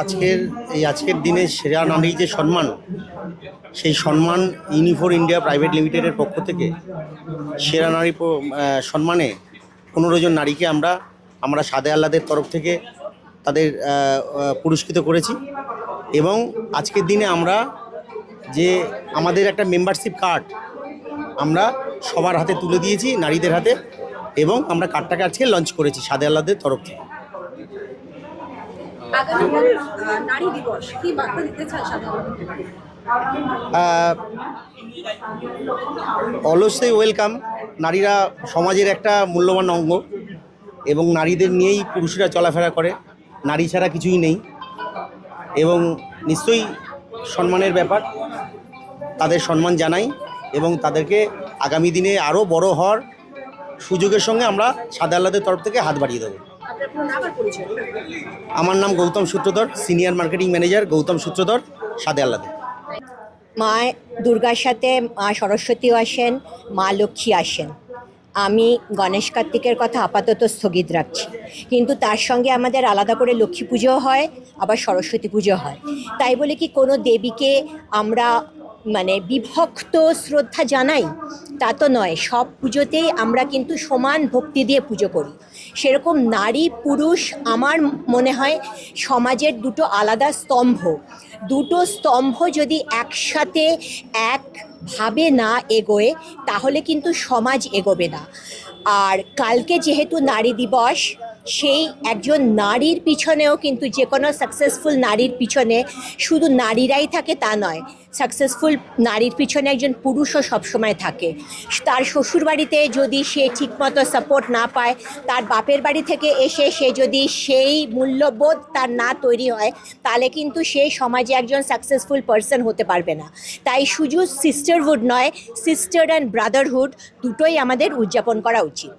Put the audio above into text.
আজকের দিনে সেরা নারী যে সম্মান, সেই সম্মান ইউনিফোর ইন্ডিয়া প্রাইভেট লিমিটেডের পক্ষ থেকে সেরা নারী সম্মানে 15 জন নারীকে আমরা সাদে আহ্লাদের তরফ থেকে তাদের পুরস্কৃত করেছি। এবং আজকের দিনে আমরা যে আমাদের একটা মেম্বারশিপ কার্ড আমরা সবার হাতে তুলে দিয়েছি, নারীদের হাতে, এবং আমরা কার্ডটাকে আজকে লঞ্চ করেছি সাদে আহ্লাদের তরফ থেকে। নারী দিবস কি বার্তা দিতে চান সাধারণত? Always welcome. নারীরা সমাজের একটা মূল্যবান অঙ্গ এবং নারীদের নিয়েই পুরুষরা চলাফেরা করে, নারী ছাড়া কিছুই নেই এবং নিশ্চয়ই সম্মানের ব্যাপার। তাদের সম্মান জানাই এবং তাদেরকে আগামী দিনে আরও বড় হওয়ার সুযোগের সঙ্গে আমরা সাদে আহ্লাদের তরফ থেকে হাত বাড়িয়ে দেবো। আমার নাম গৌতম সূত্রধর, সিনিয়র মার্কেটিং ম্যানেজার, গৌতম সূত্রধর, সাদে আহ্লাদে। মা দুর্গার সাথে মা সরস্বতীও আসেন, মা লক্ষ্মী আসেন। আমি গণেশ কার্তিকের কথা আপাতত স্থগিত রাখছি, কিন্তু তার সঙ্গে আমাদের আলাদা করে লক্ষ্মী পুজো হয়, আবার সরস্বতী পুজো হয়। তাই বলে কি কোনো দেবীকে আমরা বিভক্ত শ্রদ্ধা জানাই তা তো নয়। সব পুজোতেই আমরা কিন্তু সমান ভক্তি দিয়ে পুজো করি। সেরকম নারী পুরুষ আমার মনে হয় সমাজের দুটো আলাদা স্তম্ভ। দুটো স্তম্ভ যদি একসাথে একভাবে না এগোয় তাহলে কিন্তু সমাজ এগোবে না। আর কালকে যেহেতু নারী দিবস, সেই একজন নারীর পিছনেও কিন্তু যে কোনো সাকসেসফুল নারীর পিছনে শুধু নারীরাই থাকে তা নয়, সাকসেসফুল নারীর পিছনে একজন পুরুষও সবসময় থাকে। তার শ্বশুরবাড়িতে যদি সে ঠিকমতো সাপোর্ট না পায়, তার বাপের বাড়ি থেকে এসে সে যদি সেই মূল্যবোধ তার না তৈরি হয়, তাহলে কিন্তু সে সমাজে একজন সাকসেসফুল পারসন হতে পারবে না। তাই শুধু সিস্টারহুড নয়, সিস্টার অ্যান্ড ব্রাদারহুড দুটোই আমাদের উদযাপন করা উচিত।